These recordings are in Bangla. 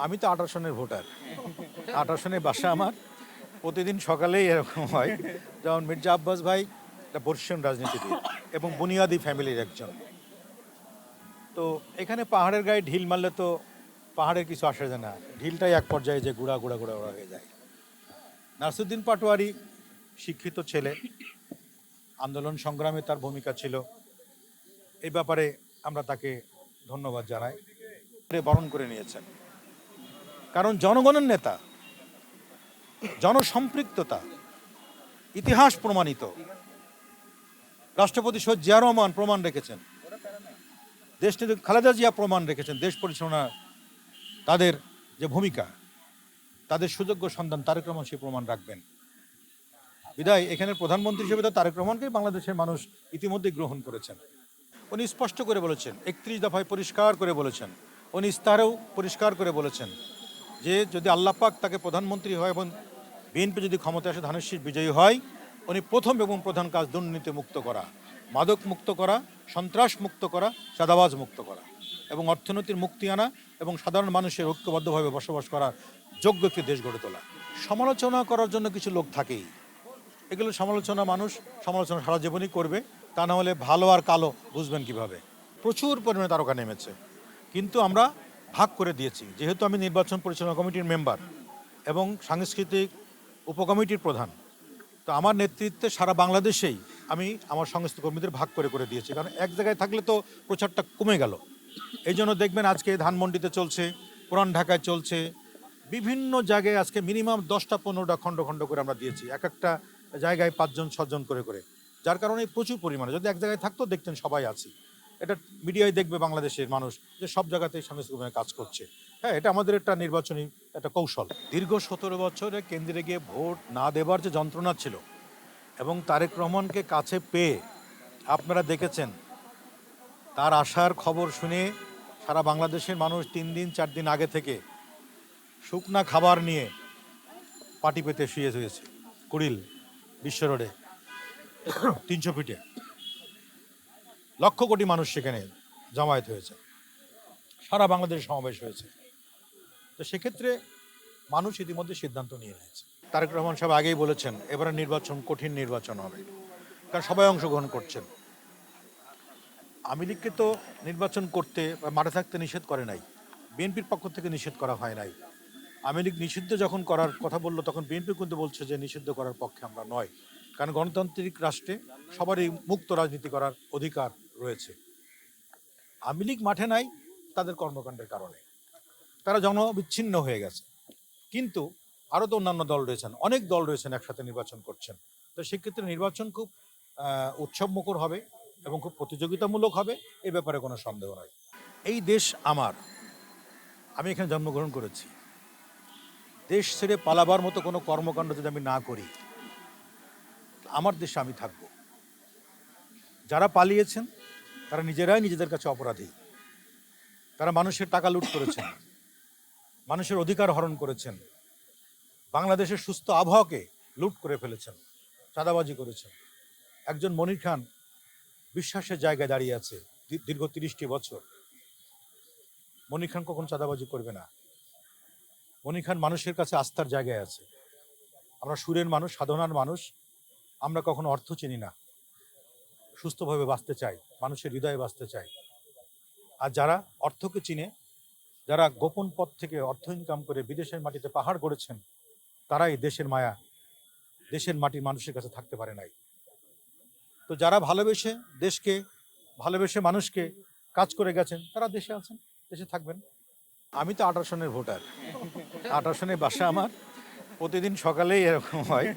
আমি তো ২৮ সনের ভোটার। ২৮ সনে বাসা আমার। প্রতিদিন সকালেই এরকম হয়। যেমন মির্জা আব্বাস ভাই একটা বর্ষীয়ান রাজনীতিবিদ এবং বুনিয়াদি ফ্যামিলির একজন। তো এখানে পাহাড়ের গায়ে ঢিল মারলে তো পাহাড়ের কিছু আসে যায় না। ঢিলটাই এক পর্যায়ে যে গুঁড়া গুঁড়া গুঁড়া গুঁড়া হয়ে যায়। নাসিরুদ্দিন পাটোয়ারি শিক্ষিত ছেলে, আন্দোলন সংগ্রামে তার ভূমিকা ছিল। এই ব্যাপারে আমরা তাকে ধন্যবাদ জানাই। বরণ করে নিয়েছেন, কারণ জনগণের নেতা, জনসম্পৃক্ততা, ইতিহাস প্রমাণিত। রাষ্ট্রপতি সৈয়দ জিয়া রহমান প্রমাণ রেখেছেন, দেশনেত্রী খালেদা জিয়া প্রমাণ রেখেছেন, দেশ পরিচালনা তাদের যে ভূমিকা, তাদের সুযোগ্য সন্তান তারেক রহমান সেই প্রমাণ রাখবেন। বিদায় এখানে প্রধানমন্ত্রী হিসেবে তো তারেক রহমানকেই বাংলাদেশের মানুষ ইতিমধ্যেই গ্রহণ করেছেন। উনি স্পষ্ট করে বলেছেন, ৩১ দফায় পরিষ্কার করে বলেছেন, উনি ইস্তাহারেও পরিষ্কার করে বলেছেন যে যদি আল্লাহ পাক তাকে প্রধানমন্ত্রী হয় এবং বিএনপি যদি ক্ষমতায় আসে ধানের শীষ বিজয়ী হয়, উনি প্রথম এবং প্রধান কাজ দুর্নীতি মুক্ত করা, মাদক মুক্ত করা, সন্ত্রাস মুক্ত করা, চাঁদাবাজ মুক্ত করা এবং অর্থনীতির মুক্তি আনা এবং সাধারণ মানুষের ঐক্যবদ্ধভাবে বসবাস করার যোগ্য একটি দেশ গড়ে তোলা। সমালোচনা করার জন্য কিছু লোক থাকেই, এগুলো সমালোচনা সারা জীবনই করবে, তা না হলে ভালো আর কালো বুঝবেন কিভাবে। প্রচুর পরিমাণে তারকা নেমেছে, কিন্তু আমরা ভাগ করে দিয়েছি। যেহেতু আমি নির্বাচন পরিচালনা কমিটির মেম্বার এবং সাংস্কৃতিক উপকমিটির প্রধান, তো আমার নেতৃত্বে সারা বাংলাদেশেই আমি আমার সংশ্লিষ্ট কর্মীদের ভাগ করে করে দিয়েছি, কারণ এক জায়গায় থাকলে তো প্রচারটা কমে গেল। এই জন্য দেখবেন আজকে ধানমন্ডিতে চলছে, পুরান ঢাকায় চলছে, বিভিন্ন জায়গায় আজকে মিনিমাম 10টা 15টা খণ্ড খণ্ড করে আমরা দিয়েছি, এক একটা জায়গায় 5জন 6জন করে করে, যার কারণে প্রচুর পরিমাণে যদি এক জায়গায় থাকতো দেখতেন সবাই আছি। এটা মিডিয়ায় দেখবে বাংলাদেশের মানুষ যে সব জায়গাতেই সাংস্কৃতিক কাজ করছে। হ্যাঁ, এটা আমাদের একটা নির্বাচনী একটা কৌশল। দীর্ঘ 17 বছরে কেন্দ্রে গিয়ে ভোট না দেবার যে যন্ত্রণা ছিল এবং তারেক রহমানকে কাছে পেয়ে আপনারা দেখেছেন, তার আসার খবর শুনে সারা বাংলাদেশের মানুষ 3 দিন 4 দিন আগে থেকে শুকনা খাবার নিয়ে পাটি পেতে শুয়ে হয়েছে কুড়িল বিশ্ব রোডে 300 ফিটে। লক্ষ কোটি মানুষ সেখানে জমায়েত হয়েছে, সারা বাংলাদেশে সমাবেশ হয়েছে। তো সেক্ষেত্রে মানুষ ইতিমধ্যে সিদ্ধান্ত নিয়ে নিয়েছে। তারেক রহমান সাহেব আগেই বলেছেন এবারে নির্বাচন কঠিন নির্বাচন হবে, কারণ সবাই অংশগ্রহণ করছেন। আওয়ামী লীগকে তো নির্বাচন করতে বা মাঠে থাকতে নিষেধ করে নাই, বিএনপির পক্ষ থেকে নিষেধ করা হয় নাই। আওয়ামী লীগ নিষিদ্ধ যখন করার কথা বললো তখন বিএনপি কিন্তু বলছে যে নিষিদ্ধ করার পক্ষে আমরা নয়, কারণ গণতান্ত্রিক রাষ্ট্রে সবারই মুক্ত রাজনীতি করার অধিকার রয়েছে। আওয়ামী লীগ মাঠে নাই তাদের কর্মকাণ্ডের কারণে, তারা জনবিচ্ছিন্ন হয়ে গেছে। কিন্তু আরও তো অন্যান্য দল রয়েছেন, অনেক দল রয়েছেন একসাথে নির্বাচন করছেন। তো সেক্ষেত্রে নির্বাচন খুব উৎসবমুখর হবে এবং খুব প্রতিযোগিতামূলক হবে, এ ব্যাপারে কোনো সন্দেহ নয়। এই দেশ আমার, আমি এখানে জন্মগ্রহণ করেছি। দেশ ছেড়ে পালাবার মতো কোনো কর্মকাণ্ড যদি আমি না করি, আমার দেশে আমি থাকব। যারা পালিয়েছেন তারা নিজেরাই নিজেদের কাছে অপরাধী। তারা মানুষের টাকা লুট করেছেন, মানুষের অধিকার হরণ করেছেন, বাংলাদেশের সুস্থ আবহাওয়াকে লুট করে ফেলেছেন, চাঁদাবাজি করেছেন। একজন মনির খান বিশ্বাসের জায়গায় দাঁড়িয়ে আছে দীর্ঘ 30টি বছর। মনির খান কখন চাঁদাবাজি করবে না? মনির খান মানুষের কাছে আস্থার জায়গায় আছে। আমরা সুরের মানুষ, সাধনার মানুষ, আমরা কখনো অর্থ চিনি না, সুস্থভাবে বাঁচতে চাই, মানুষের হৃদয়ে বাঁচতে চাই। আর যারা অর্থকে চিনে, যারা গোপন পথ থেকে অর্থ ইনকাম করে বিদেশের মাটিতে পাহাড় গড়েছেন, তারাই দেশের মায়া, দেশের মাটির মানুষের কাছে থাকতে পারে নাই। তো যারা ভালোবেসে দেশকে, ভালোবেসে মানুষকে কাজ করে গেছেন, তারা দেশে আছেন, দেশে থাকবেন। আমি তো ২৮ সনের ভোটার। ২৮ সনের বাসা আমার। প্রতিদিন সকালেই এরকম হয়।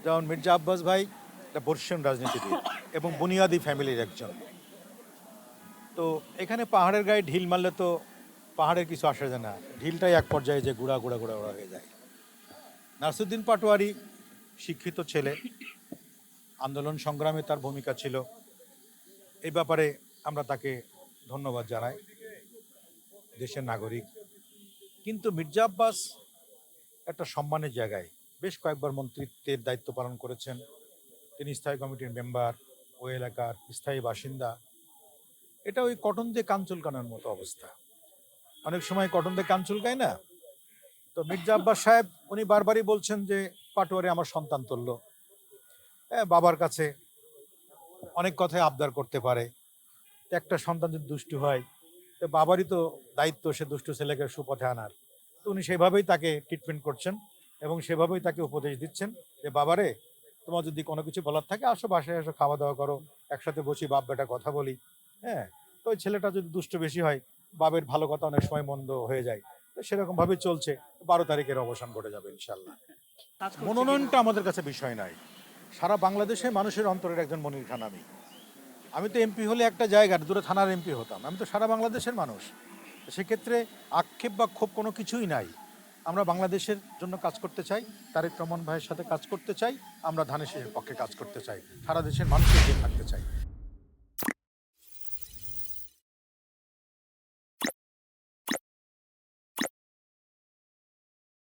যেমন মির্জা আব্বাস ভাই একটা বর্ষীয়ান রাজনীতিবিদ এবং বুনিয়াদি ফ্যামিলির একজন। তো এখানে পাহাড়ের গায়ে ঢিল মারলে তো পাহাড়ের কিছু আসে যায় না, ঢিলটাই এক পর্যায়ে যে গুঁড়া গুঁড়া গুঁড়া গুঁড়া হয়ে যায়। নাসিরুদ্দিন পাটোয়ারি শিক্ষিত ছেলে, আন্দোলন সংগ্রামে তার ভূমিকা ছিল। এই ব্যাপারে আমরা তাকে ধন্যবাদ জানাই, দেশের নাগরিক। কিন্তু মির্জা আব্বাস একটা সম্মানের জায়গায় বেশ কয়েকবার মন্ত্রিত্বের দায়িত্ব পালন করেছেন। তিনি স্থায়ী কমিটির মেম্বার, ওই এলাকার স্থায়ী বাসিন্দা। এটা ওই কটন দিয়ে কান চুলকানোর মতো অবস্থা। অনেক সময় কটন দিয়ে কান চুলকায় না, তো মির্জা আব্বাস সাহেব উনি বারবারই বলছেন যে পাটোয়ারি আমার সন্তান তুল্য, বাবার কাছে অনেক কথাই আবদার করতে পারে। তো একটা সন্তান যদি দুষ্টু হয়, তো বাবারই তো দায়িত্ব সে দুষ্টু ছেলেকে সুপথে আনার। তো উনি সেভাবেই তাকে ট্রিটমেন্ট করছেন এবং সেভাবেই তাকে উপদেশ দিচ্ছেন যে বাবারে, তোমার যদি কোনো কিছু বলার থাকে আসো, বাসায় আসো, খাওয়া দাওয়া করো, একসাথে বসি, বাপ বেটা কথা বলি। হ্যাঁ, তো ওই ছেলেটা যদি দুষ্ট বেশি হয়, বাবের ভালো কথা অনেক সময় মন্দ হয়ে যায়। তো সেরকম ভাবে চলছে। 12 তারিখের অবসান ঘটে যাবে ইনশাল্লাহ। কাজ করছে মনোনয়নটা কিনা? আমাদের কাছে বিষয় নাই। সারা বাংলাদেশে মানুষের অন্তরের একজন মনির খান আমি। আমি তো এমপি হলে একটা জায়গার দূরে থানার এমপি হতাম, আমি তো সারা বাংলাদেশের মানুষ। তো সেক্ষেত্রে আক্ষেপ বা ক্ষোভ কোনো কিছুই নাই। আমরা বাংলাদেশের জন্য কাজ করতে চাই, তারেক রহমান ভাইয়ের সাথে কাজ করতে চাই, আমরা ধানের শীষের পক্ষে কাজ করতে চাই, সারা দেশের মানুষের দিয়ে থাকতে চাই।